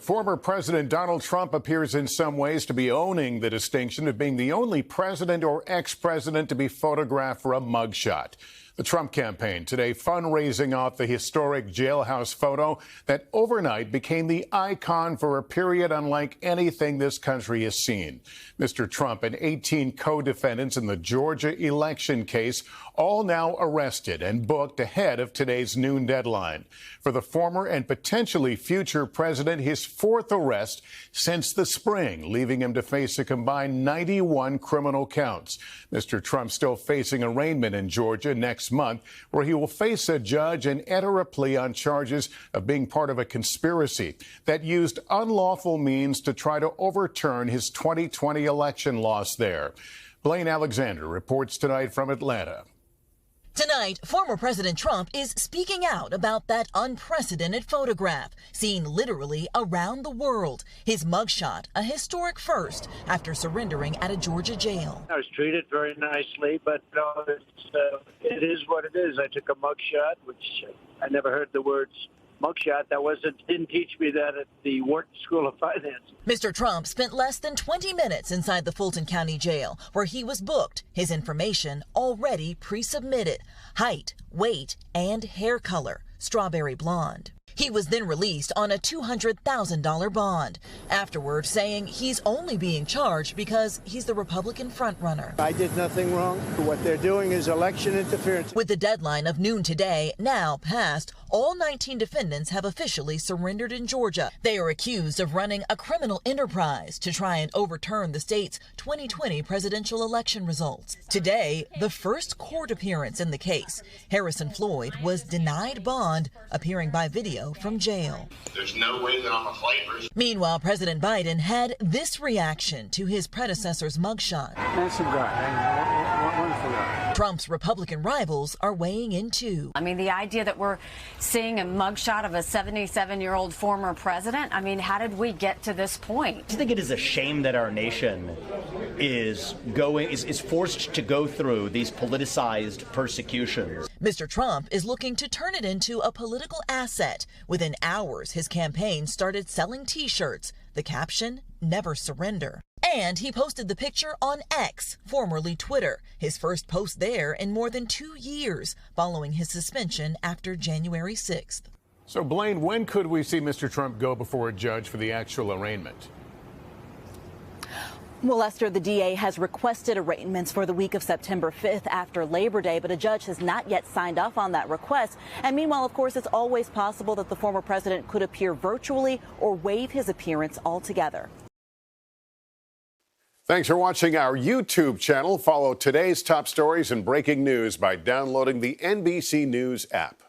Former President Donald Trump appears in some ways to be owning the distinction of being the only president or ex-president to be photographed for a mugshot. The Trump campaign today fundraising off the historic jailhouse photo that overnight became the icon for a period unlike anything this country has seen. Mr. Trump and 18 co-defendants in the Georgia election case all now arrested and booked ahead of today's noon deadline. For the former and potentially future president, his fourth arrest since the spring, leaving him to face a combined 91 criminal counts. Mr. Trump still facing arraignment in Georgia next month, where he will face a judge and enter a plea on charges of being part of a conspiracy that used unlawful means to try to overturn his 2020 election loss there. Blaine Alexander reports tonight from Atlanta. Tonight, former President Trump is speaking out about that unprecedented photograph seen literally around the world. His mugshot, a historic first after surrendering at a Georgia jail. I was treated very nicely, but it is what it is. I took a mugshot, which I never heard the words mugshot. Didn't teach me that at the Wharton School of Finance. Mr. Trump spent less than 20 minutes inside the Fulton County Jail, where he was booked. His information already pre-submitted: height, weight, and hair color, strawberry blonde. He was then released on a $200,000 bond, afterward saying he's only being charged because he's the Republican frontrunner. I did nothing wrong. What they're doing is election interference. With the deadline of noon today now passed, all 19 defendants have officially surrendered in Georgia. They are accused of running a criminal enterprise to try and overturn the state's 2020 presidential election results. Today, the first court appearance in the case. Harrison Floyd was denied bond, appearing by video from jail. There's no way that I'm a flavor. Meanwhile, President Biden had this reaction to his predecessor's mugshot. Handsome guy. Wonderful guy. Trump's Republican rivals are weighing in too. I mean, the idea that we're seeing a mugshot of a 77-year-old former president, I mean, how did we get to this point? I think it is a shame that our nation is forced to go through these politicized persecutions. Mr. Trump is looking to turn it into a political asset. Within hours, his campaign started selling T-shirts. The caption, "Never surrender." And he posted the picture on X, formerly Twitter, his first post there in more than 2 years, following his suspension after January 6th. So, Blaine, when could we see Mr. Trump go before a judge for the actual arraignment? Well, Lester, the DA has requested arraignments for the week of September 5th after Labor Day, but a judge has not yet signed off on that request. And meanwhile, of course, it's always possible that the former president could appear virtually or waive his appearance altogether. Thanks for watching our YouTube channel. Follow today's top stories and breaking news by downloading the NBC News app.